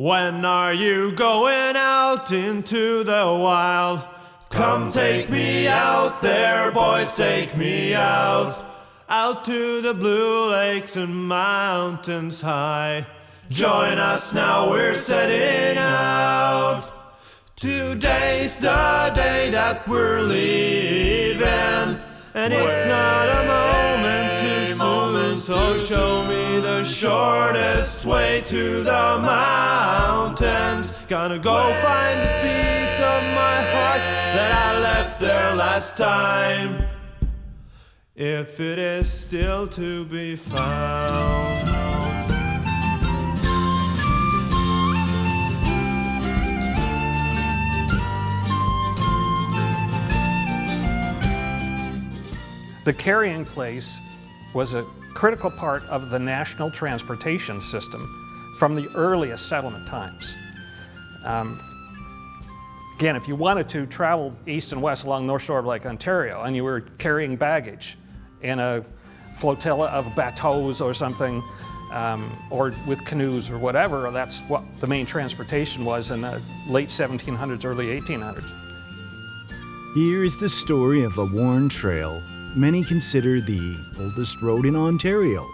When are you going out into the wild? Come take me out there, boys, take me out. Out to the blue lakes and mountains high. Join us now, we're setting out. Today's the day that we're leaving, and it's not a moment too soon. So show me the shortest way to the mountains. Gonna go find the piece of my heart that I left there last time, if it is still to be found. The carrying place was a critical part of the national transportation system from the earliest settlement times. Again, if you wanted to travel east and west along the north shore of Lake Ontario and you were carrying baggage in a flotilla of bateaux or something, or with canoes or whatever, that's what the main transportation was in the late 1700s, early 1800s. Here is the story of a worn trail many consider the oldest road in Ontario.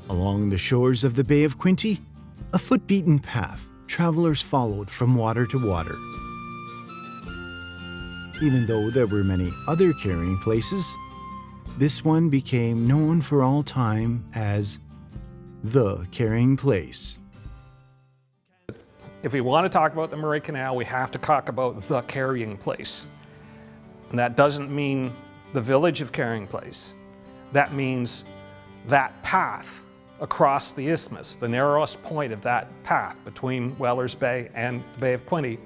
Along the shores of the Bay of Quinte, a foot-beaten path travelers followed from water to water. Even though there were many other carrying places, this one became known for all time as the carrying place. If we want to talk about the Murray Canal, we have to talk about the carrying place. And that doesn't mean the village of Carrying Place. That means that path across the isthmus, the narrowest point of that path between Weller's Bay and the Bay of Quinte.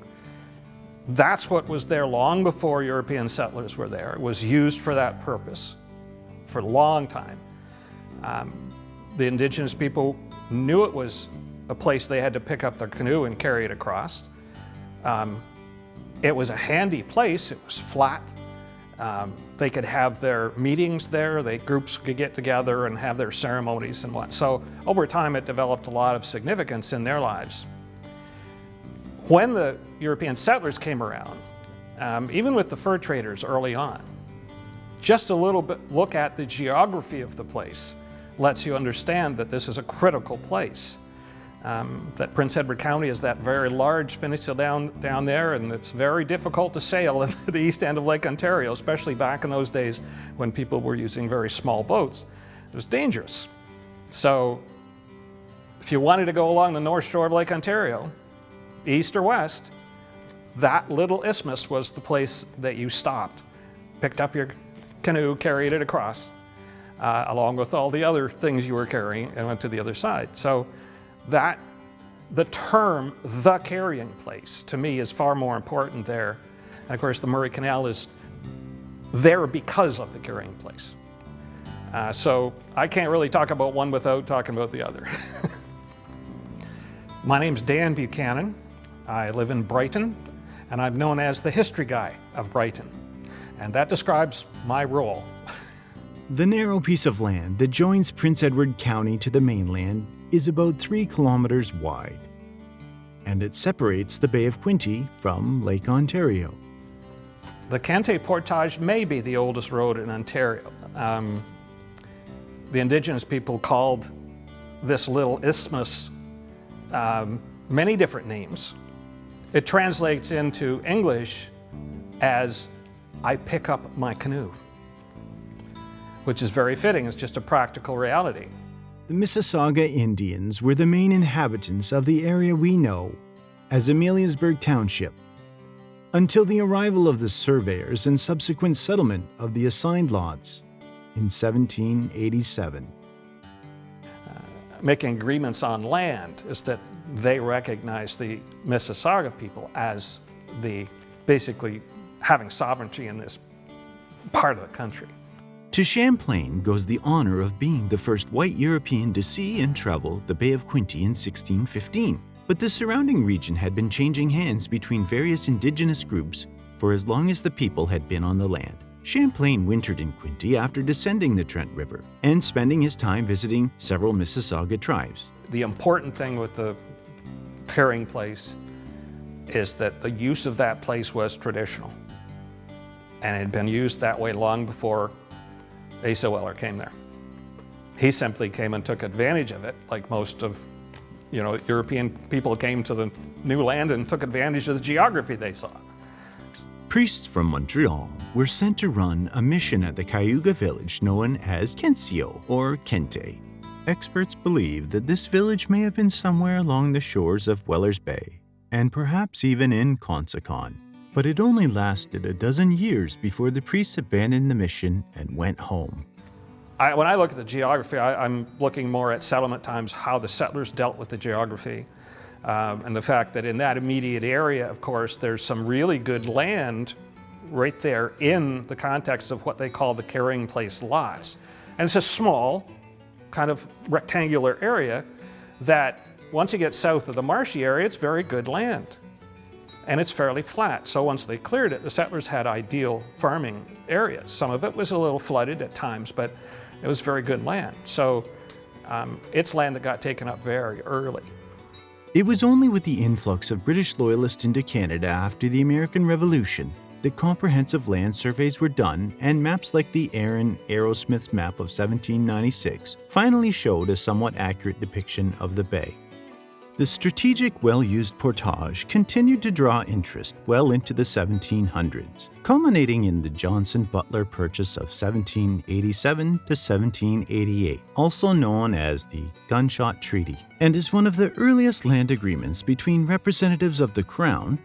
That's what was there long before European settlers were there. It was used for that purpose for a long time. The Indigenous people knew it was a place they had to pick up their canoe and carry it across. It was a handy place. It was flat. They could have their meetings there. Groups could get together and have their ceremonies and what. So over time, it developed a lot of significance in their lives. When the European settlers came around, even with the fur traders early on, just a little bit look at the geography of the place lets you understand that this is a critical place. That Prince Edward County is that very large peninsula down there, and it's very difficult to sail into the east end of Lake Ontario, especially back in those days when people were using very small boats. It was dangerous. So if you wanted to go along the north shore of Lake Ontario, east or west, that little isthmus was the place that you stopped, picked up your canoe, carried it across, along with all the other things you were carrying, and went to the other side. So that the term the carrying place to me is far more important there. And of course the Murray Canal is there because of the carrying place. So I can't really talk about one without talking about the other. My name's Dan Buchanan. I live in Brighton, and I'm known as the history guy of Brighton. And that describes my role. The narrow piece of land that joins Prince Edward County to the mainland is about 3 kilometers wide, and it separates the Bay of Quinte from Lake Ontario. The Kente portage may be the oldest road in Ontario. The Indigenous people called this little isthmus many different names. It translates into English as "I pick up my canoe," which is very fitting. It's just a practical reality. The Mississauga Indians were the main inhabitants of the area we know as Ameliasburg Township, until the arrival of the surveyors and subsequent settlement of the assigned lots in 1787. Making agreements on land is that they recognize the Mississauga people as basically having sovereignty in this part of the country. To Champlain goes the honor of being the first white European to see and travel the Bay of Quinte in 1615. But the surrounding region had been changing hands between various Indigenous groups for as long as the people had been on the land. Champlain wintered in Quinte after descending the Trent River and spending his time visiting several Mississauga tribes. The important thing with the carrying place is that the use of that place was traditional. And it had been used that way long before Asa Weller came there. He simply came and took advantage of it, like most of, European people came to the new land and took advantage of the geography they saw. Priests from Montreal were sent to run a mission at the Cayuga village known as Kensio or Kente. Experts believe that this village may have been somewhere along the shores of Weller's Bay, and perhaps even in Consacon. But it only lasted a dozen years before the priests abandoned the mission and went home. When I look at the geography, I'm looking more at settlement times, how the settlers dealt with the geography, and the fact that in that immediate area, of course, there's some really good land right there in the context of what they call the carrying place lots. And it's a small, kind of rectangular area that once you get south of the marshy area, it's very good land. And it's fairly flat. So once they cleared it, the settlers had ideal farming areas. Some of it was a little flooded at times, but it was very good land. So it's land that got taken up very early. It was only with the influx of British loyalists into Canada after the American Revolution that comprehensive land surveys were done, and maps like the Aaron Arrowsmith's map of 1796 finally showed a somewhat accurate depiction of the bay. The strategic, well-used portage continued to draw interest well into the 1700s, culminating in the Johnson-Butler Purchase of 1787 to 1788, also known as the Gunshot Treaty, and is one of the earliest land agreements between representatives of the Crown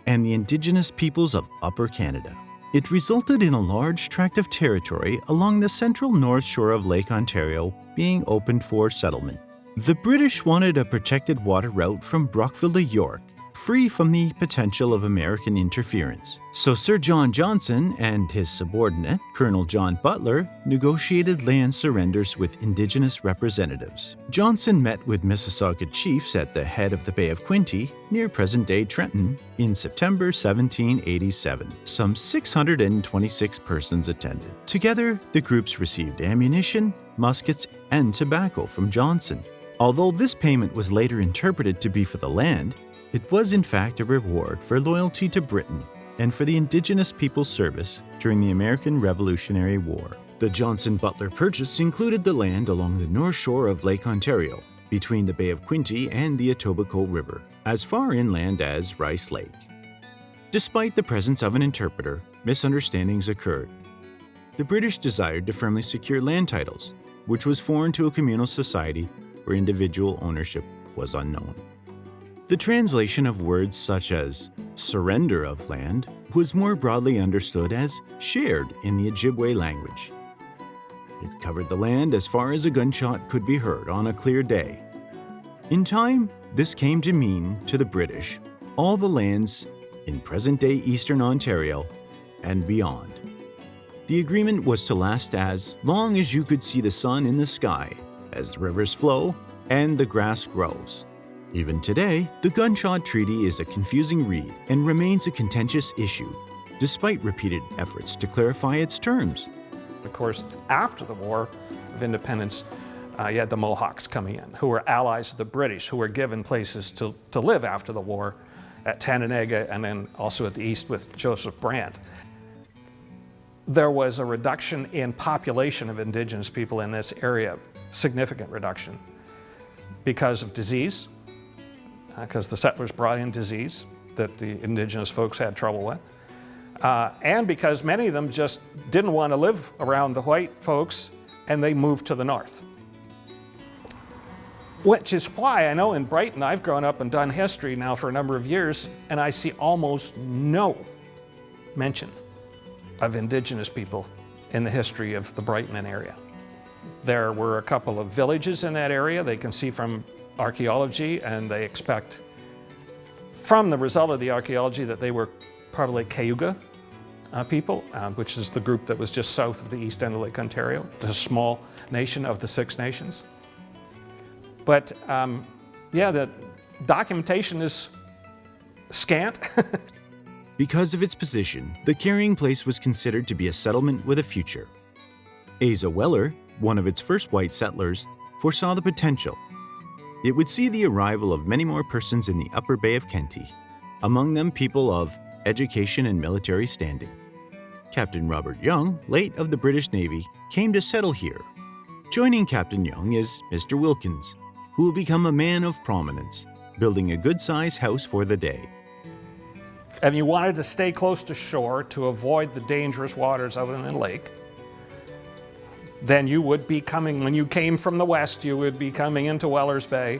and the Indigenous peoples of Upper Canada. It resulted in a large tract of territory along the central north shore of Lake Ontario being opened for settlement. The British wanted a protected water route from Brockville to York, free from the potential of American interference. So Sir John Johnson and his subordinate, Colonel John Butler, negotiated land surrenders with Indigenous representatives. Johnson met with Mississauga chiefs at the head of the Bay of Quinte, near present-day Trenton, in September 1787. Some 626 persons attended. Together, the groups received ammunition, muskets, and tobacco from Johnson. Although this payment was later interpreted to be for the land, it was in fact a reward for loyalty to Britain and for the Indigenous people's service during the American Revolutionary War. The Johnson-Butler Purchase included the land along the north shore of Lake Ontario, between the Bay of Quinte and the Etobicoke River, as far inland as Rice Lake. Despite the presence of an interpreter, misunderstandings occurred. The British desired to firmly secure land titles, which was foreign to a communal society where individual ownership was unknown. The translation of words such as surrender of land was more broadly understood as shared in the Ojibwe language. It covered the land as far as a gunshot could be heard on a clear day. In time, this came to mean, to the British, all the lands in present-day Eastern Ontario and beyond. The agreement was to last as long as you could see the sun in the sky, as the rivers flow and the grass grows. Even today, the Gunshot Treaty is a confusing read and remains a contentious issue, despite repeated efforts to clarify its terms. Of course, after the War of Independence, you had the Mohawks coming in, who were allies of the British, who were given places to live after the war at Tananaga and then also at the east with Joseph Brant. There was a reduction in population of Indigenous people in this area, significant reduction, because of disease, because the settlers brought in disease that the Indigenous folks had trouble with, and because many of them just didn't want to live around the white folks and they moved to the north. Which is why I know in Brighton, I've grown up and done history now for a number of years, and I see almost no mention of Indigenous people in the history of the Brighton area. There were a couple of villages in that area they can see from archaeology, and they expect from the result of the archaeology that they were probably Cayuga people, which is the group that was just south of the east end of Lake Ontario, a small nation of the Six Nations. But yeah, the documentation is scant. Because of its position, the carrying place was considered to be a settlement with a future. Asa Weller, one of its first white settlers, foresaw the potential. It would see the arrival of many more persons in the upper Bay of Kente, among them people of education and military standing. Captain Robert Young, late of the British Navy, came to settle here. Joining Captain Young is Mr. Wilkins, who will become a man of prominence, building a good-sized house for the day. And you wanted to stay close to shore to avoid the dangerous waters out in the lake. Then you would be coming, when you came from the west, you would be coming into Weller's Bay,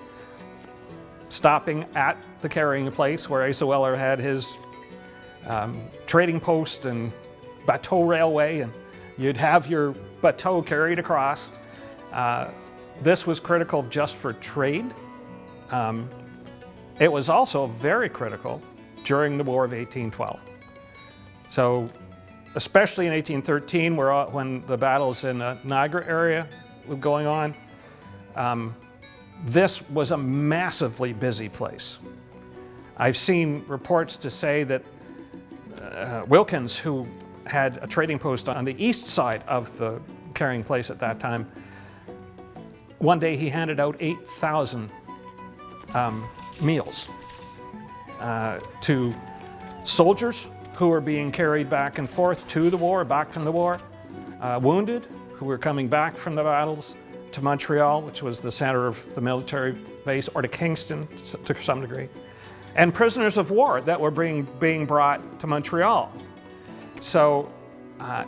stopping at the carrying place where Asa Weller had his trading post and bateau railway, and you'd have your bateau carried across. This was critical just for trade. It was also very critical during the War of 1812. So, especially in 1813, when the battles in the Niagara area were going on, this was a massively busy place. I've seen reports to say that Wilkins, who had a trading post on the east side of the carrying place at that time, one day he handed out 8,000 meals to soldiers who were being carried back and forth to the war, back from the war, wounded who were coming back from the battles to Montreal, which was the center of the military base, or to Kingston to some degree, and prisoners of war that were being brought to Montreal. So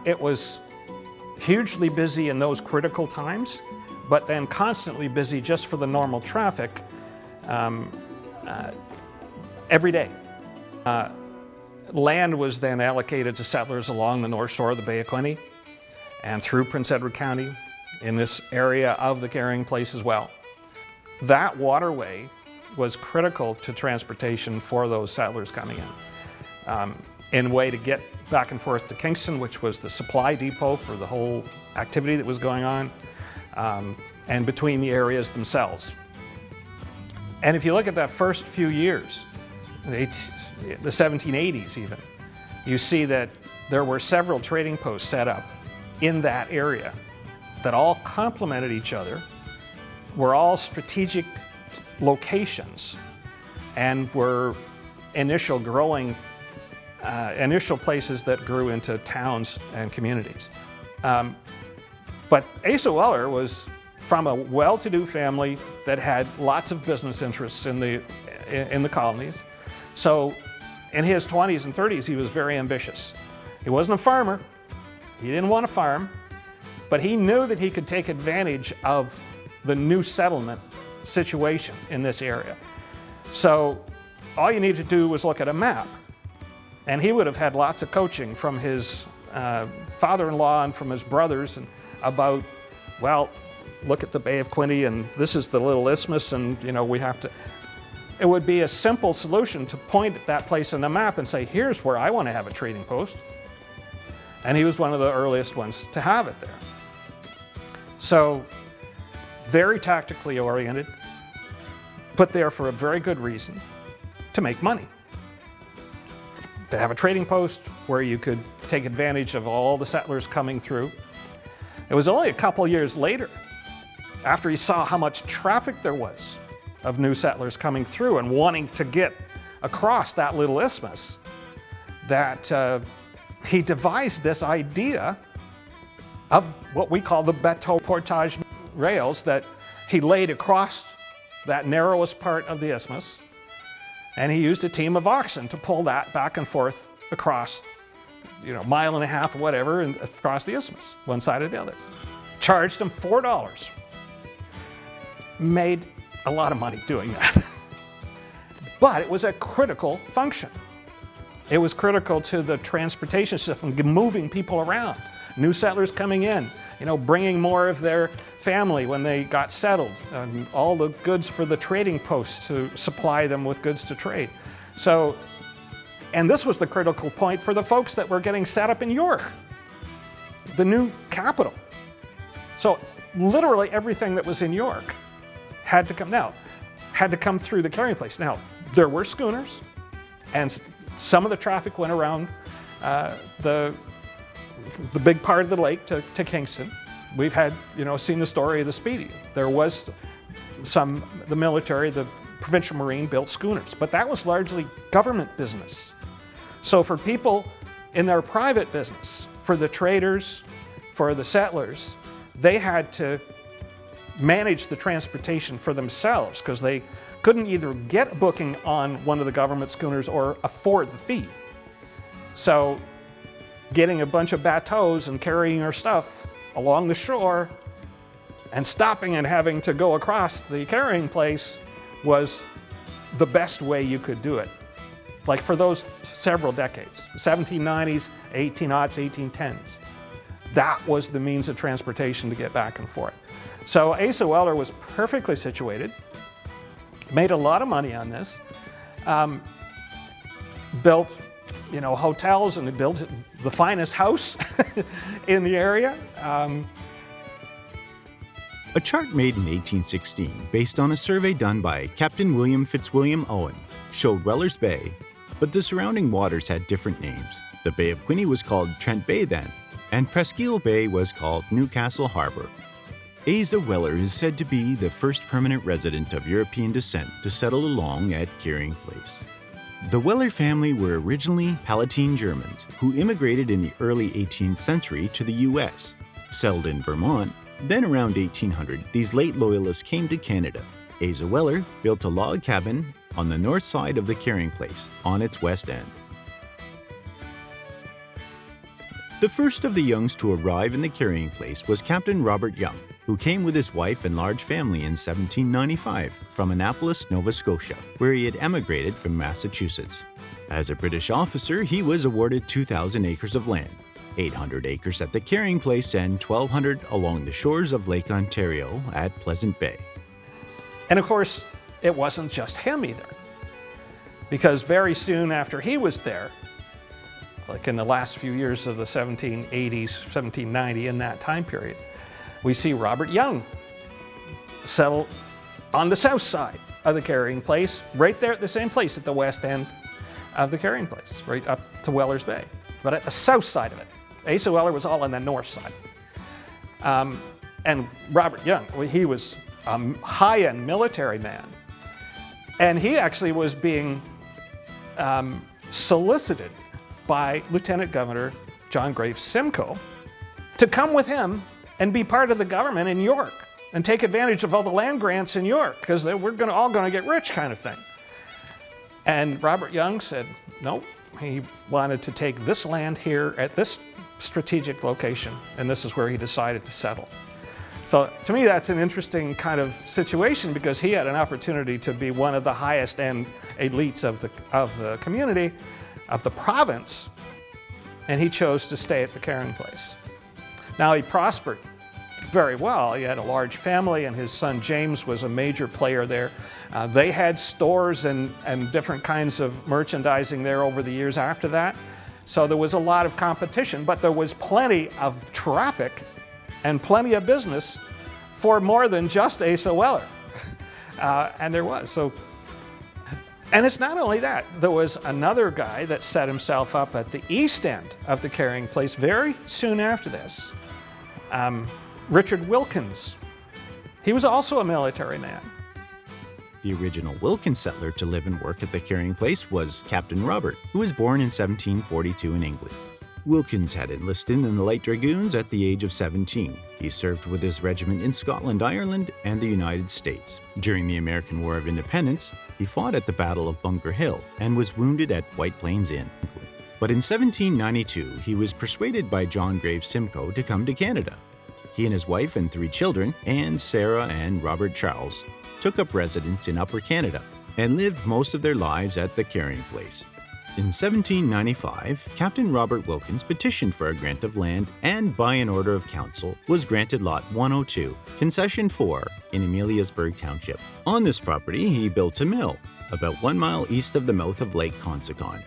it was hugely busy in those critical times, but then constantly busy just for the normal traffic every day. Land was then allocated to settlers along the north shore of the Bay of Quinte and through Prince Edward County in this area of the carrying place as well. That waterway was critical to transportation for those settlers coming in a way to get back and forth to Kingston, which was the supply depot for the whole activity that was going on, and between the areas themselves. And if you look at that first few years, the 1780s even, you see that there were several trading posts set up in that area that all complemented each other, were all strategic locations, and were initial places that grew into towns and communities. But Asa Weller was from a well-to-do family that had lots of business interests in the colonies. So in his 20s and 30s, he was very ambitious. He wasn't a farmer. He didn't want to farm, but he knew that he could take advantage of the new settlement situation in this area. So all you need to do was look at a map, and he would have had lots of coaching from his father-in-law and from his brothers and about, well, look at the Bay of Quinte, and this is the little isthmus, and we have to. It would be a simple solution to point at that place on the map and say, here's where I want to have a trading post. And he was one of the earliest ones to have it there. So, very tactically oriented, put there for a very good reason, to make money. To have a trading post where you could take advantage of all the settlers coming through. It was only a couple years later, after he saw how much traffic there was of new settlers coming through and wanting to get across that little isthmus, that he devised this idea of what we call the bateau portage rails that he laid across that narrowest part of the isthmus, and he used a team of oxen to pull that back and forth across, a mile and a half or whatever, and across the isthmus, one side or the other. Charged him $4. Made a lot of money doing that. But it was a critical function. It was critical to the transportation system, moving people around, new settlers coming in, bringing more of their family when they got settled, all the goods for the trading posts to supply them with goods to trade. So, and this was the critical point for the folks that were getting set up in York, the new capital. So literally everything that was in York had to come through the carrying place. Now, there were schooners, and some of the traffic went around the big part of the lake to Kingston. We've had, seen the story of the Speedy. There was the military, the provincial marine built schooners, but that was largely government business. So for people in their private business, for the traders, for the settlers, they had to manage the transportation for themselves because they couldn't either get a booking on one of the government schooners or afford the fee. So getting a bunch of bateaus and carrying our stuff along the shore and stopping and having to go across the carrying place was the best way you could do it. Like for those several decades, 1790s, 1800s, 1810s. That was the means of transportation to get back and forth. So Asa Weller was perfectly situated, made a lot of money on this, built hotels, and he built the finest house in the area. A chart made in 1816, based on a survey done by Captain William Fitzwilliam Owen, showed Weller's Bay, but the surrounding waters had different names. The Bay of Quinte was called Trent Bay then, and Presqu'île Bay was called Newcastle Harbor. Asa Weller is said to be the first permanent resident of European descent to settle along at Carrying Place. The Weller family were originally Palatine Germans who immigrated in the early 18th century to the U.S., settled in Vermont. Then around 1800, these late loyalists came to Canada. Asa Weller built a log cabin on the north side of the Carrying Place, on its west end. The first of the Youngs to arrive in the Carrying Place was Captain Robert Young, who came with his wife and large family in 1795 from Annapolis, Nova Scotia, where he had emigrated from Massachusetts. As a British officer, he was awarded 2,000 acres of land, 800 acres at the Carrying Place and 1,200 along the shores of Lake Ontario at Pleasant Bay. And of course, it wasn't just him either, because very soon after he was there, like in the last few years of the 1780s, 1790, in that time period, we see Robert Young settle on the south side of the Carrying Place, right there at the same place at the west end of the Carrying Place, right up to Weller's Bay, but at the south side of it. Asa Weller was all on the north side. And Robert Young, he was a high-end military man, and he actually was being solicited by Lieutenant Governor John Graves Simcoe to come with him and be part of the government in York and take advantage of all the land grants in York, because we're all going to get rich kind of thing. And Robert Young said no. He wanted to take this land here at this strategic location, and this is where he decided to settle. So to me, that's an interesting kind of situation, because he had an opportunity to be one of the highest end elites of the community, of the province, and he chose to stay at the Carrying Place. Now, he prospered very well. He had a large family, and his son James was a major player there. They had stores and different kinds of merchandising there over the years after that. So there was a lot of competition, but there was plenty of traffic and plenty of business for more than just Asa Weller. And there was. And it's not only that. There was another guy that set himself up at the east end of the Carrying Place very soon after this. Richard Wilkins. He was also a military man. The original Wilkins settler to live and work at the Carrying Place was Captain Robert, who was born in 1742 in England. Wilkins had enlisted in the Light Dragoons at the age of 17. He served with his regiment in Scotland, Ireland, and the United States. During the American War of Independence, he fought at the Battle of Bunker Hill and was wounded at White Plains Inn. But in 1792, he was persuaded by John Graves Simcoe to come to Canada. He and his wife and 3 children, Anne, Sarah, and Robert Charles, took up residence in Upper Canada and lived most of their lives at the Carrying Place. In 1795, Captain Robert Wilkins petitioned for a grant of land, and by an order of council was granted Lot 102, Concession 4, in Ameliasburg Township. On this property, he built a mill, about 1 mile east of the mouth of Lake Consecon.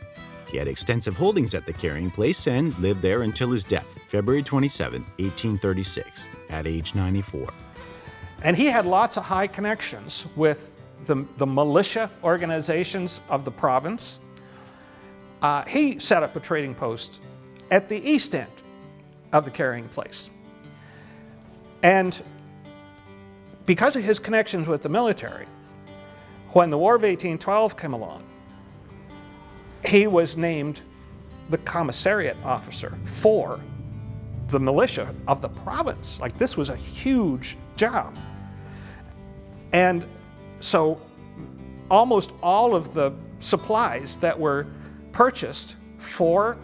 He had extensive holdings at the Carrying Place and lived there until his death, February 27, 1836, at age 94. And he had lots of high connections with the militia organizations of the province. He set up a trading post at the east end of the Carrying Place. And because of his connections with the military, when the War of 1812 came along, he was named the commissariat officer for the militia of the province. Like, this was a huge job. And so almost all of the supplies that were purchased for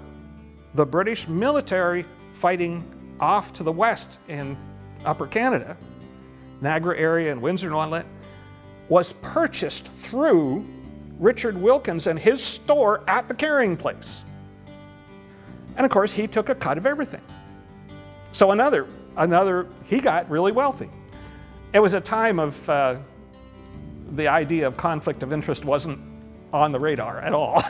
the British military fighting off to the west in Upper Canada, Niagara area and Windsor and all that, was purchased through Richard Wilkins and his store at the carrying place. And of course, he took a cut of everything. So he got really wealthy. It was a time of, the idea of conflict of interest wasn't on the radar at all.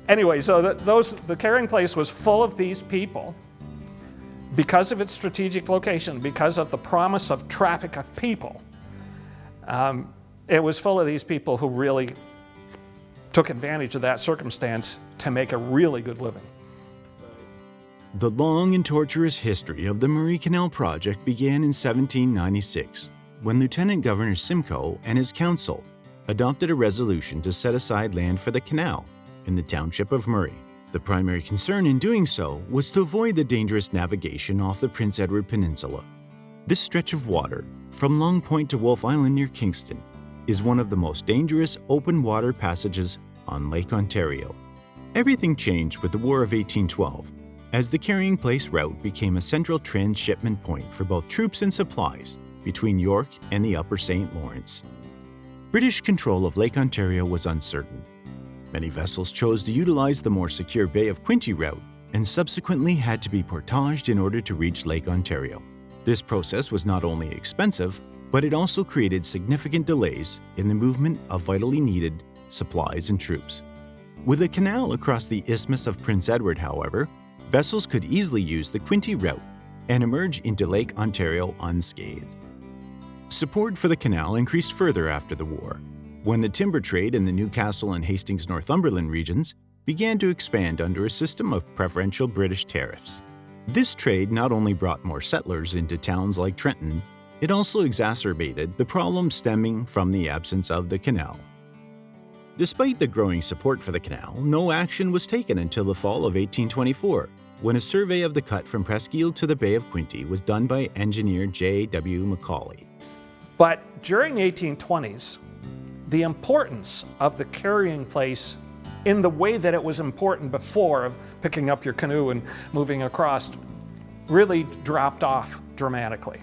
Anyway, so the carrying place was full of these people because of its strategic location, because of the promise of traffic of people. It was full of these people who really took advantage of that circumstance to make a really good living. The long and torturous history of the Murray Canal project began in 1796, when Lieutenant Governor Simcoe and his council adopted a resolution to set aside land for the canal in the township of Murray. The primary concern in doing so was to avoid the dangerous navigation off the Prince Edward Peninsula. This stretch of water, from Long Point to Wolfe Island near Kingston, is one of the most dangerous open water passages on Lake Ontario. Everything changed with the War of 1812, as the carrying place route became a central transshipment point for both troops and supplies between York and the Upper St. Lawrence. British control of Lake Ontario was uncertain. Many vessels chose to utilize the more secure Bay of Quinte route and subsequently had to be portaged in order to reach Lake Ontario. This process was not only expensive, but it also created significant delays in the movement of vitally needed supplies and troops. With a canal across the Isthmus of Prince Edward, however, vessels could easily use the Quinte route and emerge into Lake Ontario unscathed. Support for the canal increased further after the war, when the timber trade in the Newcastle and Hastings Northumberland regions began to expand under a system of preferential British tariffs. This trade not only brought more settlers into towns like Trenton, it also exacerbated the problem stemming from the absence of the canal. Despite the growing support for the canal, no action was taken until the fall of 1824, when a survey of the cut from Presqu'île to the Bay of Quinte was done by engineer J.W. Macaulay. But during the 1820s, the importance of the carrying place in the way that it was important before, of picking up your canoe and moving across, really dropped off dramatically.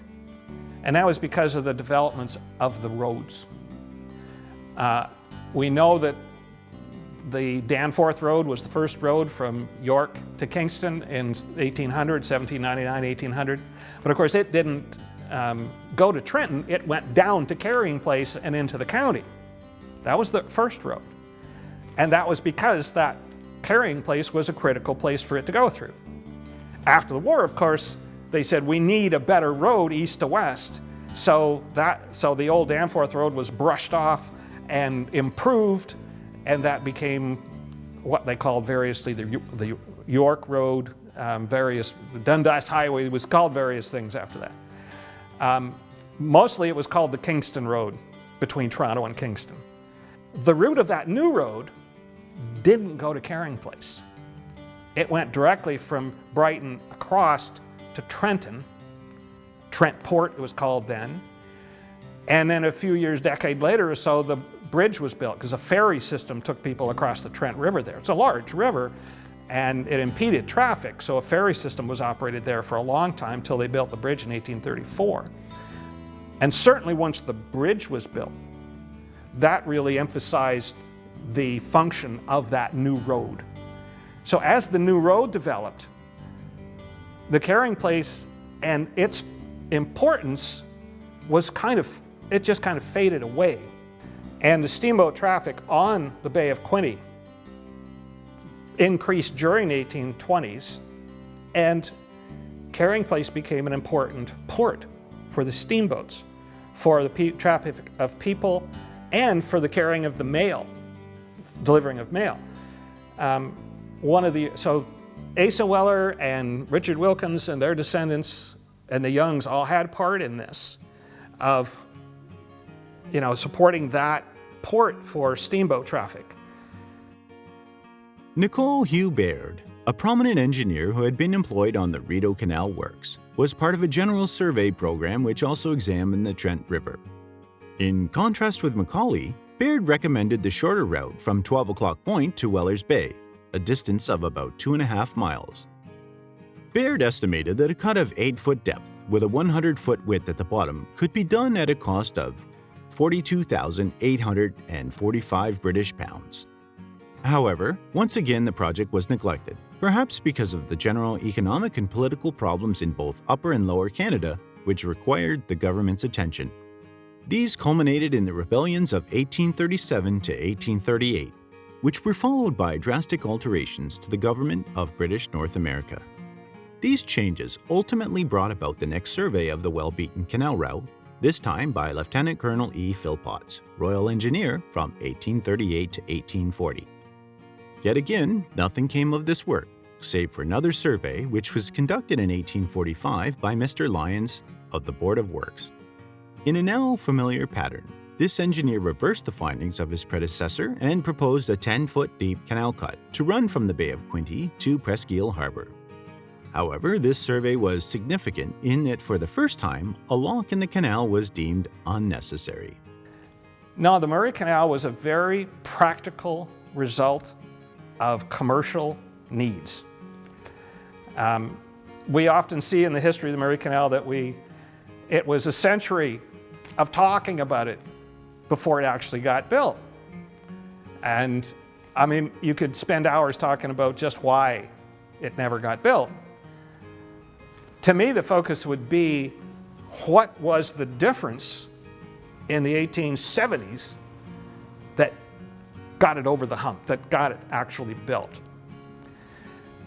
And that was because of the developments of the roads. We know that the Danforth Road was the first road from York to Kingston in 1800, 1799, 1800. But of course it didn't go to Trenton, it went down to Carrying Place and into the county. That was the first road. And that was because that Carrying Place was a critical place for it to go through. After the war, of course, they said we need a better road east to west. So the old Danforth Road was brushed off and improved, and that became what they called variously the York Road, the Dundas Highway was called various things after that. Mostly it was called the Kingston Road between Toronto and Kingston. The route of that new road didn't go to Carrying Place. It went directly from Brighton across to Trenton, Trent Port it was called then, and then a few years, decade later or so, the bridge was built because a ferry system took people across the Trent River there. It's a large river and it impeded traffic, so a ferry system was operated there for a long time till they built the bridge in 1834. And certainly once the bridge was built, that really emphasized the function of that new road. So as the new road developed, the Carrying Place and its importance was it just kind of faded away. And the steamboat traffic on the Bay of Quinte increased during the 1820s, and Carrying Place became an important port for the steamboats, for the traffic of people, and for the carrying of the mail, delivering of mail. So Asa Weller and Richard Wilkins and their descendants and the Youngs all had part in this. of, supporting that port for steamboat traffic. Nicole Hugh Baird, a prominent engineer who had been employed on the Rideau Canal works, was part of a general survey program which also examined the Trent River. In contrast with Macaulay, Baird recommended the shorter route from 12 O'Clock Point to Weller's Bay, a distance of about 2.5 miles. Baird estimated that a cut of 8-foot depth with a 100-foot width at the bottom could be done at a cost of 42,845 British pounds. However, once again the project was neglected, perhaps because of the general economic and political problems in both Upper and Lower Canada, which required the government's attention. These culminated in the rebellions of 1837 to 1838, which were followed by drastic alterations to the government of British North America. These changes ultimately brought about the next survey of the well-beaten canal route, this time by Lieutenant Colonel E. Philpotts, Royal Engineer from 1838 to 1840. Yet again, nothing came of this work, save for another survey which was conducted in 1845 by Mr. Lyons of the Board of Works. In a now familiar pattern, this engineer reversed the findings of his predecessor and proposed a 10-foot deep canal cut to run from the Bay of Quinte to Presqu'île Harbor. However, this survey was significant in that for the first time, a lock in the canal was deemed unnecessary. No, the Murray Canal was a very practical result of commercial needs. We often see in the history of the Murray Canal that it was a century of talking about it before it actually got built. And you could spend hours talking about just why it never got built. To me, the focus would be what was the difference in the 1870s that got it over the hump, that got it actually built.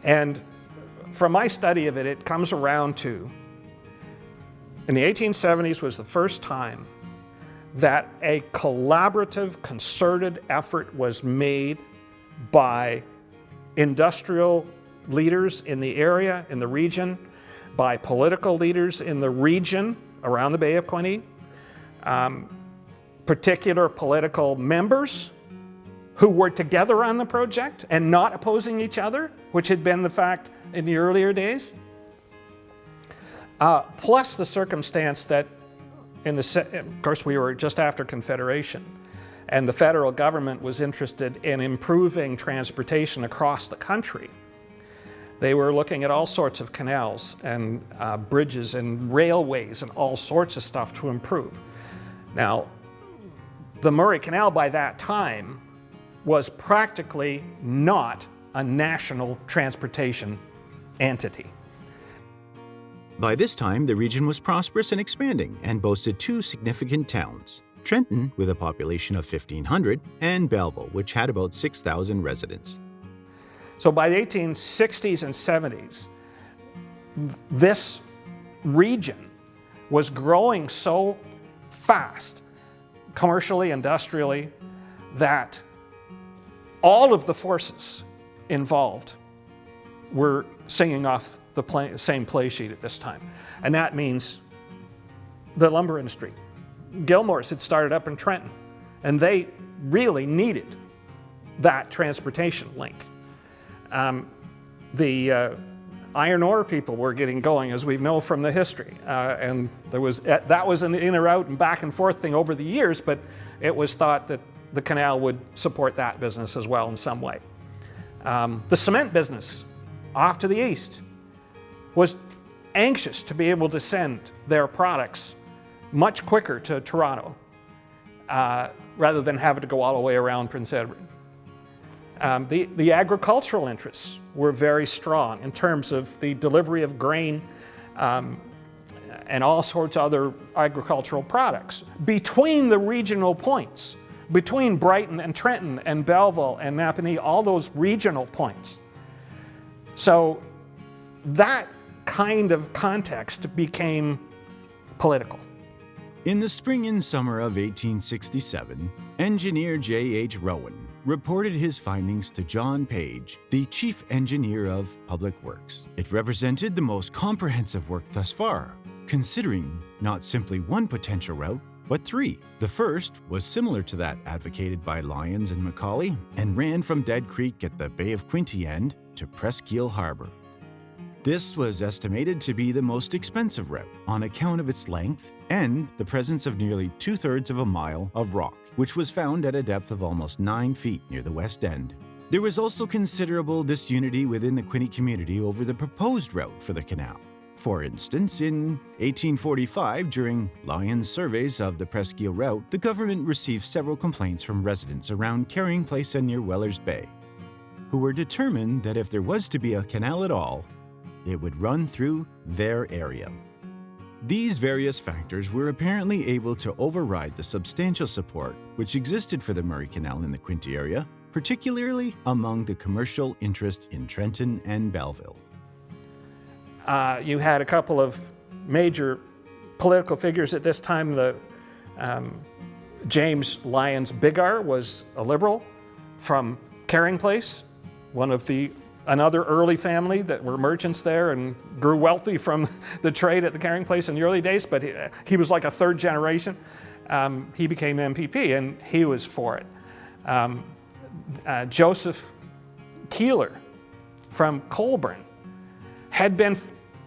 And from my study of it, it comes around to, in the 1870s was the first time that a collaborative, concerted effort was made by industrial leaders in the area, in the region, by political leaders in the region around the Bay of Quinte, particular political members who were together on the project and not opposing each other, which had been the fact in the earlier days. Plus the circumstance that, of course, we were just after Confederation, and the federal government was interested in improving transportation across the country. They were looking at all sorts of canals and bridges and railways and all sorts of stuff to improve. Now, the Murray Canal by that time was practically not a national transportation entity. By this time, the region was prosperous and expanding and boasted two significant towns, Trenton with a population of 1,500 and Belleville, which had about 6,000 residents. So by the 1860s and 70s, this region was growing so fast, commercially, industrially, that all of the forces involved were singing off the same play sheet at this time. And that means the lumber industry. Gilmore's had started up in Trenton, and they really needed that transportation link. The iron ore people were getting going, as we know from the history, and that was an in or out and back and forth thing over the years, but it was thought that the canal would support that business as well in some way. The cement business off to the east was anxious to be able to send their products much quicker to Toronto rather than having to go all the way around Prince Edward. The agricultural interests were very strong in terms of the delivery of grain and all sorts of other agricultural products between the regional points, between Brighton and Trenton and Belleville and Napanee, all those regional points. So that kind of context became political. In the spring and summer of 1867, engineer J.H. Rowan reported his findings to John Page, the chief engineer of public works. It represented the most comprehensive work thus far, considering not simply one potential route, but three. The first was similar to that advocated by Lyons and Macaulay and ran from Dead Creek at the Bay of Quinte end to Presqu'île Harbor. This was estimated to be the most expensive route on account of its length and the presence of nearly 2/3 of a mile of rock, which was found at a depth of almost 9 feet near the west end. There was also considerable disunity within the Quinte community over the proposed route for the canal. For instance, in 1845, during Lyons' surveys of the Presqu'île route, the government received several complaints from residents around Carrying Place and near Weller's Bay, who were determined that if there was to be a canal at all, it would run through their area. These various factors were apparently able to override the substantial support which existed for the Murray Canal in the Quinte area, particularly among the commercial interests in Trenton and Belleville. You had a couple of major political figures at this time. James Lyons Biggar was a liberal from Carrying Place, another early family that were merchants there and grew wealthy from the trade at the Carrying Place in the early days, but he was like a third generation. He became MPP and he was for it. Joseph Keeler from Colborne had been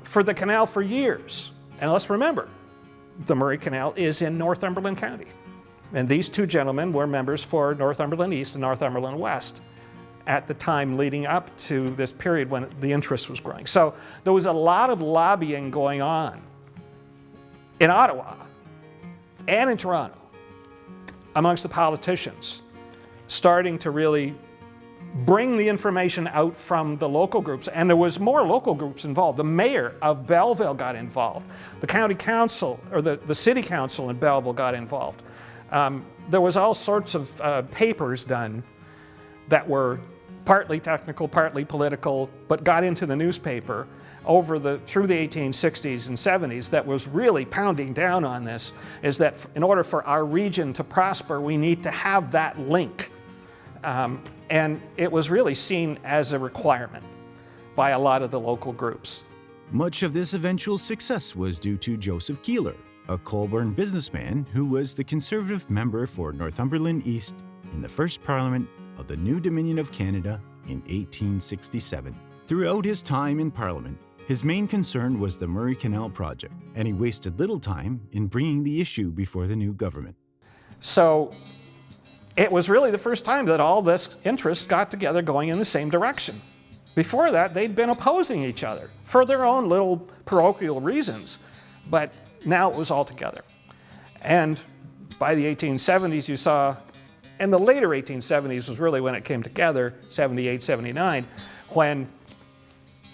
for the canal for years. And let's remember, the Murray Canal is in Northumberland County. And these two gentlemen were members for Northumberland East and Northumberland West at the time leading up to this period when the interest was growing. So there was a lot of lobbying going on in Ottawa and in Toronto amongst the politicians, starting to really bring the information out from the local groups. And there was more local groups involved. The mayor of Belleville got involved. The county council, or the city council in Belleville got involved. There was all sorts of papers done that were partly technical, partly political, but got into the newspaper through the 1860s and 70s that was really pounding down on this, is that in order for our region to prosper, we need to have that link. And it was really seen as a requirement by a lot of the local groups. Much of this eventual success was due to Joseph Keeler, a Colborne businessman who was the Conservative member for Northumberland East in the first Parliament of the new Dominion of Canada in 1867. Throughout his time in Parliament, his main concern was the Murray Canal project, and he wasted little time in bringing the issue before the new government. So it was really the first time that all this interest got together going in the same direction. Before that, they'd been opposing each other for their own little parochial reasons, but now it was all together. And by the 1870s, you saw, and the later 1870s was really when it came together, 78, 79, when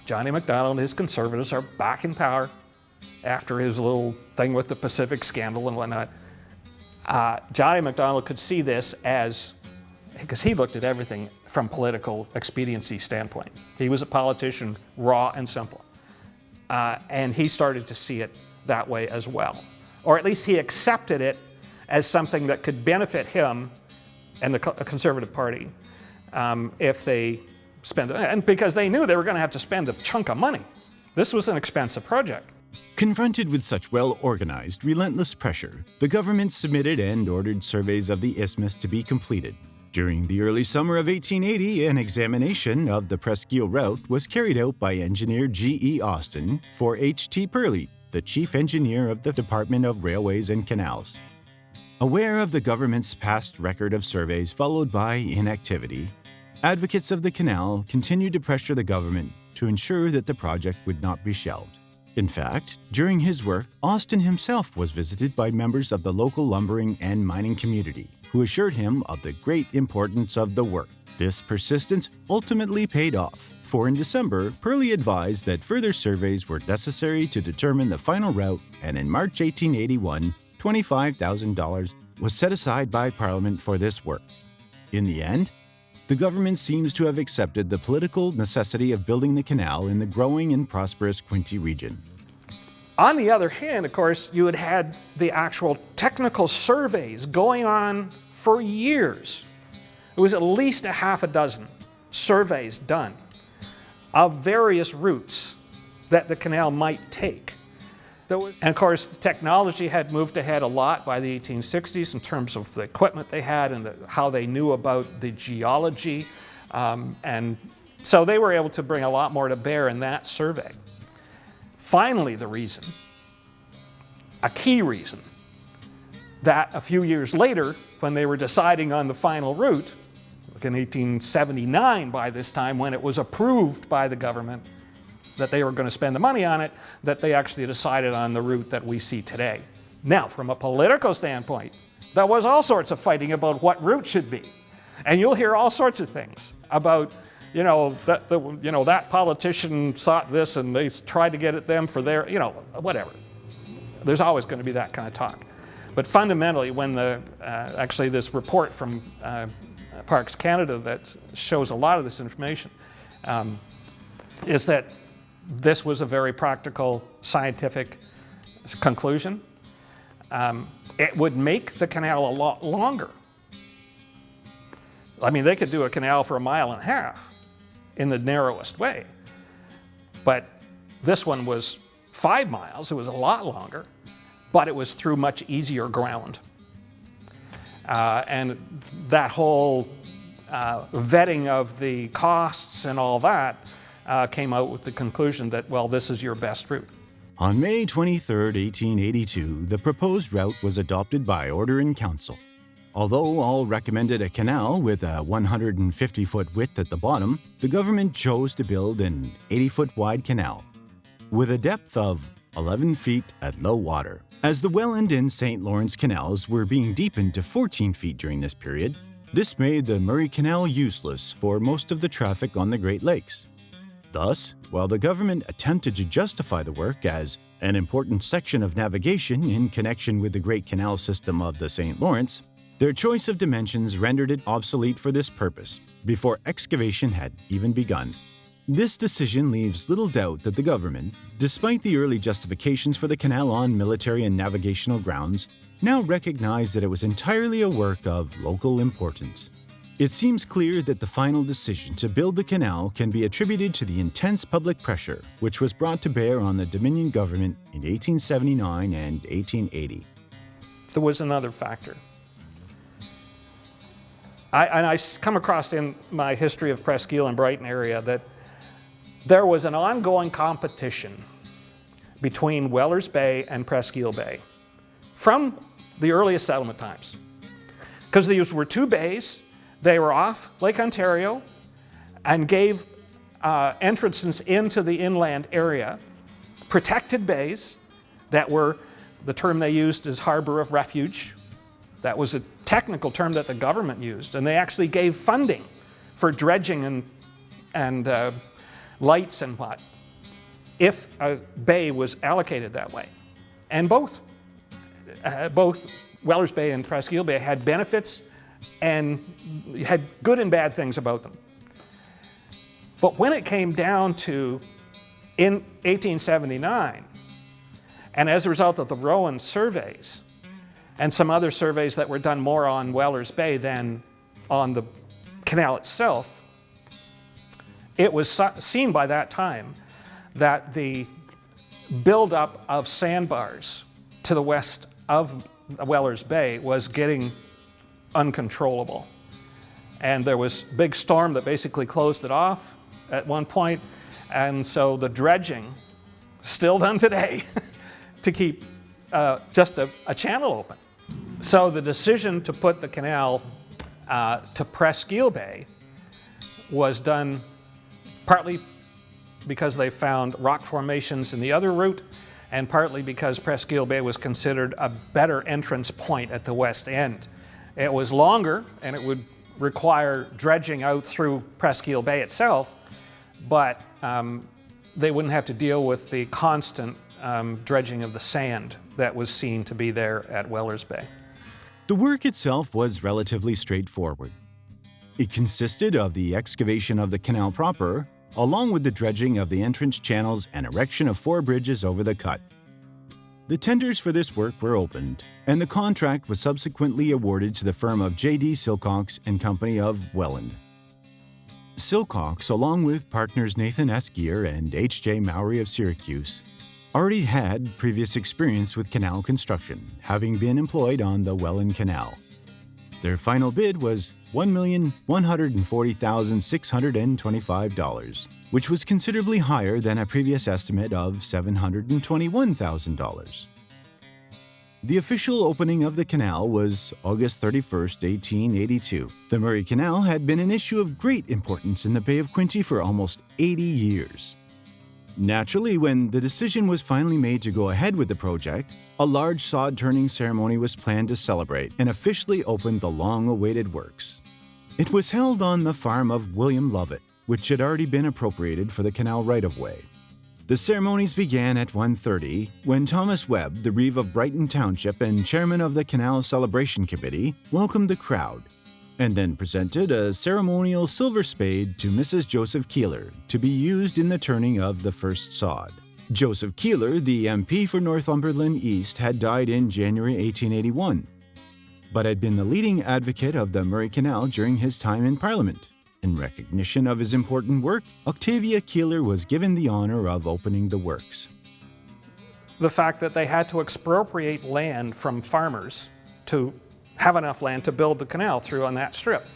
Johnny MacDonald and his Conservatives are back in power after his little thing with the Pacific scandal and whatnot. Johnny MacDonald could see this because he looked at everything from political expediency standpoint. He was a politician, raw and simple. And he started to see it that way as well. Or at least he accepted it as something that could benefit him and the Conservative Party if they spend it. And because they knew they were going to have to spend a chunk of money. This was an expensive project. Confronted with such well-organized, relentless pressure, the government submitted and ordered surveys of the isthmus to be completed. During the early summer of 1880, an examination of the Presqu'île route was carried out by engineer G.E. Austin for H.T. Purley, the chief engineer of the Department of Railways and Canals. Aware of the government's past record of surveys followed by inactivity, advocates of the canal continued to pressure the government to ensure that the project would not be shelved. In fact, during his work, Austin himself was visited by members of the local lumbering and mining community, who assured him of the great importance of the work. This persistence ultimately paid off, for in December, Purley advised that further surveys were necessary to determine the final route, and in March 1881, $25,000 was set aside by Parliament for this work. In the end, the government seems to have accepted the political necessity of building the canal in the growing and prosperous Quinte region. On the other hand, of course, you had the actual technical surveys going on for years. It was at least a half a dozen surveys done of various routes that the canal might take. And of course, technology had moved ahead a lot by the 1860s in terms of the equipment they had and how they knew about the geology. And so they were able to bring a lot more to bear in that survey. Finally, a key reason, that a few years later, when they were deciding on the final route, like in 1879 by this time, when it was approved by the government that they were going to spend the money on it, that they actually decided on the route that we see today. Now, from a political standpoint, there was all sorts of fighting about what route should be. And you'll hear all sorts of things about, that politician thought this and they tried to get at them for their, whatever. There's always going to be that kind of talk. But fundamentally, when actually this report from Parks Canada that shows a lot of this information is that this was a very practical scientific conclusion. It would make the canal a lot longer. I mean, they could do a canal for 1.5 miles in the narrowest way. But this one was 5 miles. It was a lot longer, but it was through much easier ground. And that whole vetting of the costs and all that came out with the conclusion that, well, this is your best route. On May 23, 1882, the proposed route was adopted by Order in Council. Although all recommended a canal with a 150-foot width at the bottom, the government chose to build an 80-foot wide canal with a depth of 11 feet at low water. As the Welland and St. Lawrence canals were being deepened to 14 feet during this period, this made the Murray Canal useless for most of the traffic on the Great Lakes. Thus, while the government attempted to justify the work as an important section of navigation in connection with the Great Canal system of the St. Lawrence, their choice of dimensions rendered it obsolete for this purpose before excavation had even begun. This decision leaves little doubt that the government, despite the early justifications for the canal on military and navigational grounds, now recognized that it was entirely a work of local importance. It seems clear that the final decision to build the canal can be attributed to the intense public pressure which was brought to bear on the Dominion government in 1879 and 1880. There was another factor. I come across in my history of Presqu'île and Brighton area that there was an ongoing competition between Wellers Bay and Presqu'île Bay from the earliest settlement times. Because these were two bays, they were off Lake Ontario and gave entrances into the inland area, protected bays that were, the term they used is harbor of refuge. That was a technical term that the government used, and they actually gave funding for dredging and lights and what, if a bay was allocated that way. And both Wellers Bay and Presqu'île Bay had benefits and had good and bad things about them. But when it came down to, in 1879, and as a result of the Rowan surveys, and some other surveys that were done more on Wellers Bay than on the canal itself, it was seen by that time that the buildup of sandbars to the west of Wellers Bay was getting uncontrollable. And there was a big storm that basically closed it off at one point, and so the dredging, still done today, to keep just a channel open. So the decision to put the canal to Presqu'île Bay was done partly because they found rock formations in the other route, and partly because Presqu'île Bay was considered a better entrance point at the west end. It was longer, and it would require dredging out through Presqu'île Bay itself, but they wouldn't have to deal with the constant dredging of the sand that was seen to be there at Wellers Bay. The work itself was relatively straightforward. It consisted of the excavation of the canal proper, along with the dredging of the entrance channels and erection of 4 bridges over the cut. The tenders for this work were opened, and the contract was subsequently awarded to the firm of J.D. Silcox and Company of Welland. Silcox, along with partners Nathan S. Gear and H.J. Mowry of Syracuse, already had previous experience with canal construction, having been employed on the Welland Canal. Their final bid was $1,140,625, which was considerably higher than a previous estimate of $721,000. The official opening of the canal was August 31, 1882. The Murray Canal had been an issue of great importance in the Bay of Quinte for almost 80 years. Naturally, when the decision was finally made to go ahead with the project, a large sod-turning ceremony was planned to celebrate and officially open the long-awaited works. It was held on the farm of William Lovett, which had already been appropriated for the canal right-of-way. The ceremonies began at 1:30 when Thomas Webb, the Reeve of Brighton Township and chairman of the Canal Celebration Committee, welcomed the crowd, and then presented a ceremonial silver spade to Mrs. Joseph Keeler to be used in the turning of the first sod. Joseph Keeler, the MP for Northumberland East, had died in January 1881, but had been the leading advocate of the Murray Canal during his time in Parliament. In recognition of his important work, Octavia Keeler was given the honor of opening the works. The fact that they had to expropriate land from farmers to have enough land to build the canal through on that strip.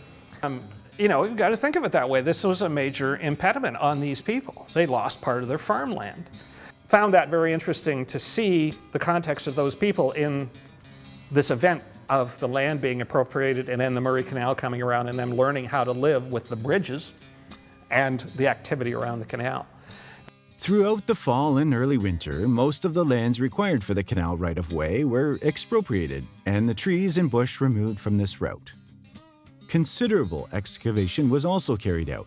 You've got to think of it that way. This was a major impediment on these people. They lost part of their farmland. Found that very interesting to see the context of those people in this event of the land being appropriated and then the Murray Canal coming around and them learning how to live with the bridges and the activity around the canal. Throughout the fall and early winter, most of the lands required for the canal right-of-way were expropriated and the trees and bush removed from this route. Considerable excavation was also carried out.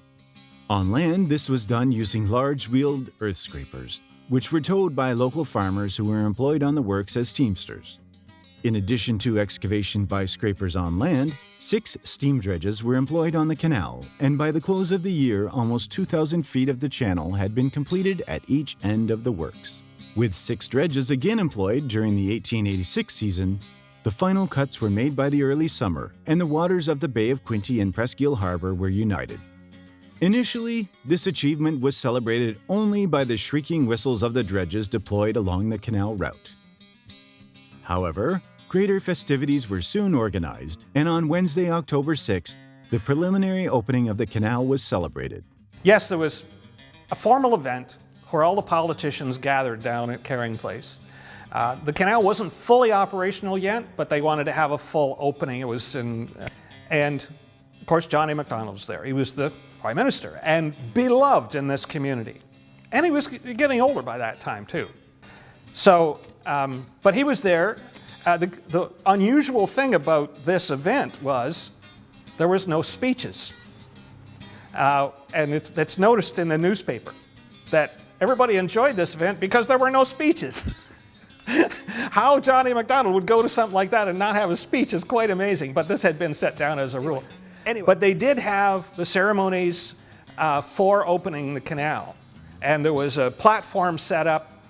On land, this was done using large wheeled earth scrapers, which were towed by local farmers who were employed on the works as teamsters. In addition to excavation by scrapers on land, 6 steam dredges were employed on the canal, and by the close of the year, almost 2,000 feet of the channel had been completed at each end of the works. With 6 dredges again employed during the 1886 season, the final cuts were made by the early summer, and the waters of the Bay of Quinte and Presqu'île Harbor were united. Initially, this achievement was celebrated only by the shrieking whistles of the dredges deployed along the canal route. However, greater festivities were soon organized, and on Wednesday, October 6th, the preliminary opening of the canal was celebrated. Yes, there was a formal event where all the politicians gathered down at Carring Place. The canal wasn't fully operational yet, but they wanted to have a full opening. It was and of course, Johnny MacDonald was there. He was the Prime Minister and beloved in this community. And he was getting older by that time, too. So, but he was there. The unusual thing about this event was there was no speeches. And it's noticed in the newspaper that everybody enjoyed this event because there were no speeches. How Johnny MacDonald would go to something like that and not have a speech is quite amazing, but this had been set down as a rule. Anyway, but they did have the ceremonies for opening the canal. And there was a platform set up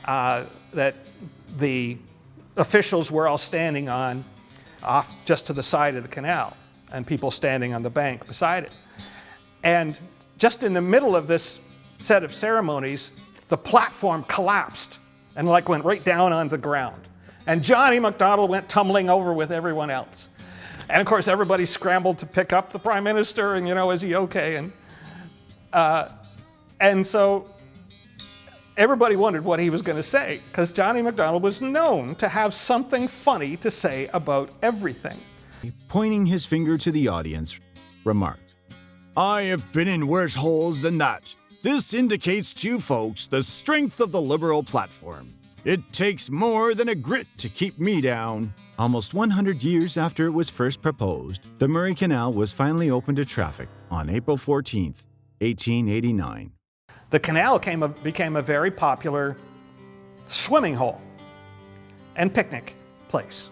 that the officials were all standing on off just to the side of the canal, and people standing on the bank beside it. And just in the middle of this set of ceremonies, the platform collapsed and went right down on the ground. And Johnny MacDonald went tumbling over with everyone else. And of course, everybody scrambled to pick up the Prime Minister and, is he okay? And so everybody wondered what he was going to say, because Johnny MacDonald was known to have something funny to say about everything. Pointing his finger to the audience, remarked, "I have been in worse holes than that. This indicates to you folks the strength of the Liberal platform. It takes more than a grit to keep me down." Almost 100 years after it was first proposed, the Murray Canal was finally opened to traffic on April 14, 1889. The canal became a very popular swimming hole and picnic place.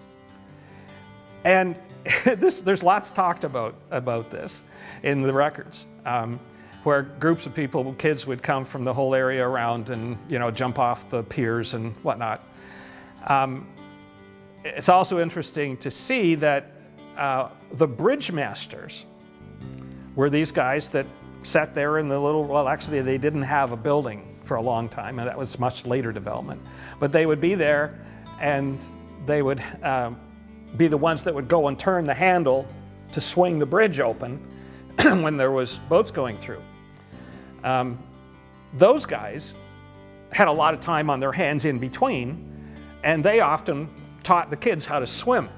And there's lots talked about this in the records, where groups of people, kids would come from the whole area around and jump off the piers and whatnot. It's also interesting to see that the bridge masters were these guys that sat there in the little, well, actually they didn't have a building for a long time, and that was much later development. But they would be there, and they would be the ones that would go and turn the handle to swing the bridge open when there was boats going through. Those guys had a lot of time on their hands in between, and they often taught the kids how to swim.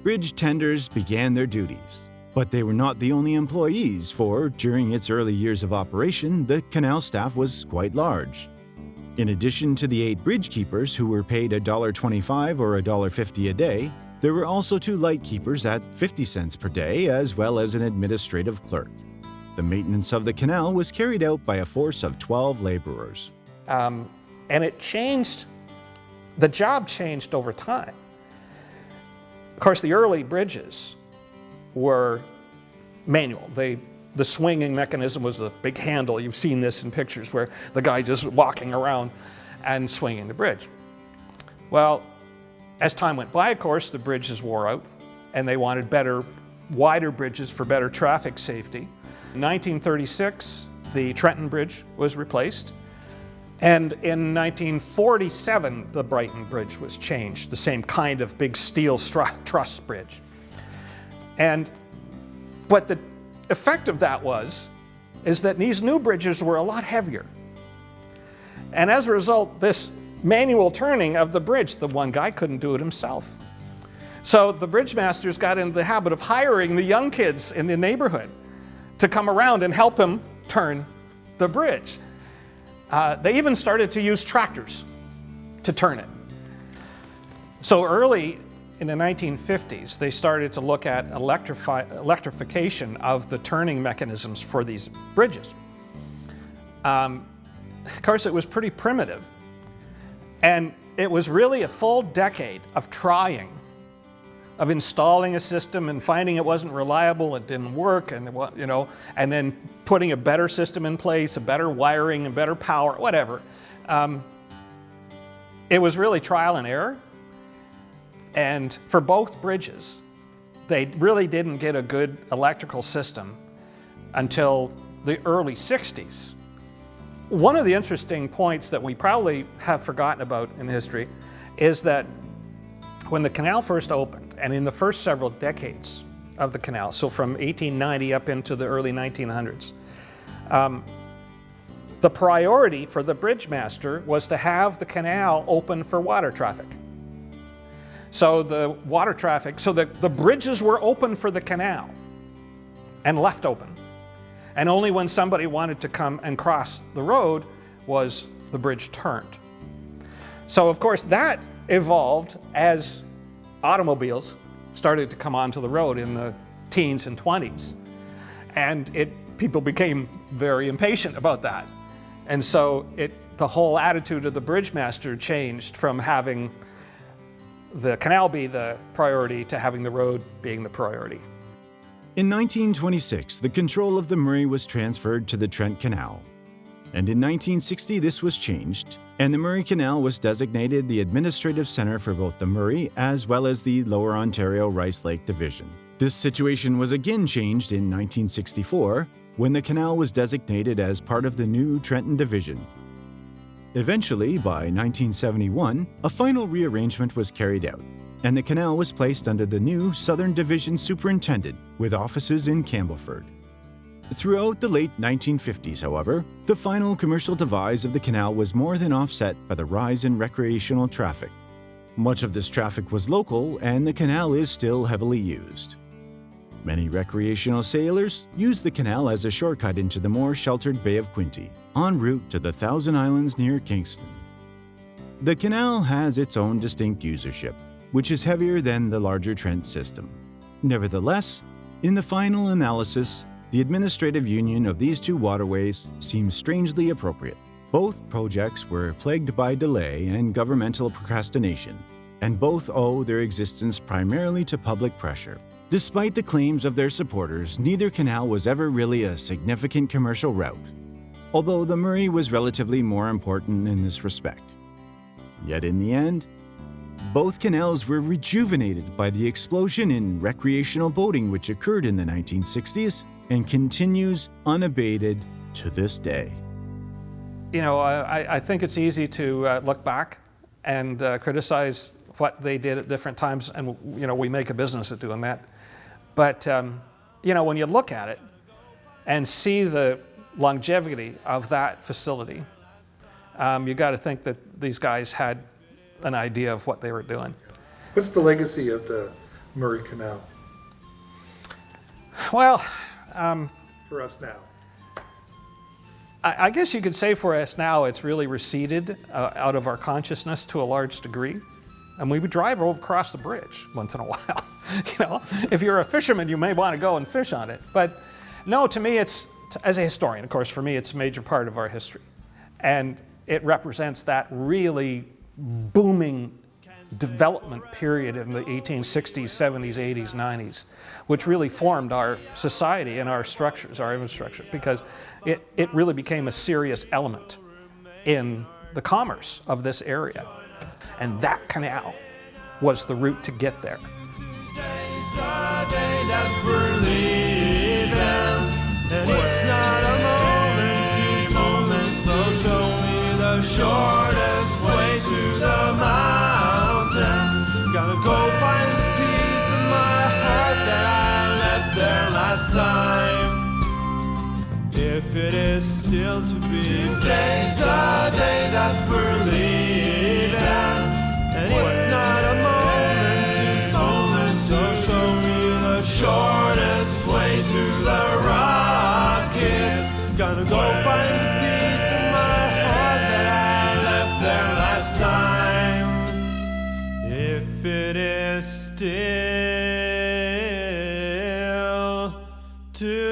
Bridge tenders began their duties, but they were not the only employees, for during its early years of operation, the canal staff was quite large. In addition to the 8 bridge keepers who were paid $1.25 or $1.50 a day, there were also 2 light keepers at 50 cents per day, as well as an administrative clerk. The maintenance of the canal was carried out by a force of 12 laborers. And it changed, the job changed over time. Of course, the early bridges were manual. The swinging mechanism was the big handle. You've seen this in pictures where the guy just walking around and swinging the bridge. Well, as time went by, of course, the bridges wore out, and they wanted better, wider bridges for better traffic safety. In 1936, the Trenton Bridge was replaced, and in 1947, the Brighton Bridge was changed, the same kind of big steel truss bridge. But the effect of that is that these new bridges were a lot heavier. And as a result, this manual turning of the bridge, the one guy couldn't do it himself. So the bridge masters got into the habit of hiring the young kids in the neighborhood to come around and help him turn the bridge. They even started to use tractors to turn it. So early in the 1950s, they started to look at electrification of the turning mechanisms for these bridges. Of course, it was pretty primitive. And it was really a full decade of trying, of installing a system and finding it wasn't reliable, it didn't work, and and then putting a better system in place, a better wiring, and better power, whatever. It was really trial and error. And for both bridges, they really didn't get a good electrical system until the early 60s. One of the interesting points that we probably have forgotten about in history is that when the canal first opened, and in the first several decades of the canal, so from 1890 up into the early 1900s, the priority for the bridge master was to have the canal open for water traffic. So the bridges were open for the canal and left open. And only when somebody wanted to come and cross the road was the bridge turned. So of course that evolved as automobiles started to come onto the road in the teens and 20s. And people became very impatient about that. And so the whole attitude of the bridge master changed from having the canal be the priority to having the road being the priority. In 1926, the control of the Murray was transferred to the Trent Canal. And in 1960, this was changed, and the Murray Canal was designated the administrative center for both the Murray as well as the Lower Ontario Rice Lake Division. This situation was again changed in 1964, when the canal was designated as part of the new Trenton Division. Eventually, by 1971, a final rearrangement was carried out, and the canal was placed under the new Southern Division Superintendent with offices in Campbellford. Throughout the late 1950s, however, the final commercial demise of the canal was more than offset by the rise in recreational traffic. Much of this traffic was local, and the canal is still heavily used. Many recreational sailors use the canal as a shortcut into the more sheltered Bay of Quinte, en route to the Thousand Islands near Kingston. The canal has its own distinct usership, which is heavier than the larger Trent system. Nevertheless, in the final analysis, the administrative union of these two waterways seems strangely appropriate. Both projects were plagued by delay and governmental procrastination, and both owe their existence primarily to public pressure. Despite the claims of their supporters, neither canal was ever really a significant commercial route, although the Murray was relatively more important in this respect. Yet in the end, both canals were rejuvenated by the explosion in recreational boating which occurred in the 1960s and continues unabated to this day. I think it's easy to look back and criticize what they did at different times, and we make a business of doing that. But when you look at it and see the longevity of that facility, you got to think that these guys had an idea of what they were doing. What's the legacy of the Murray Canal Well, for us now? I guess you could say for us now it's really receded out of our consciousness to a large degree. And we would drive across the bridge once in a while. If you're a fisherman, you may want to go and fish on it. But no, to me, as a historian, of course, for me, it's a major part of our history. And it represents that really booming development period in the 1860s, 70s, 80s, 90s, which really formed our society and our structures, our infrastructure, because it really became a serious element in the commerce of this area. And that canal was the route to get there. Today's the day that we're leaving, and it's not a moment, so show me the shortest way to the mountains. Gotta go find the peace in my heart that I left there last time. If it is still to be, today's the day that we're leaving, and it's not a moment, so show me the shortest way to the Rockies. Gonna go find the peace in my heart that I left there last time. If it is still to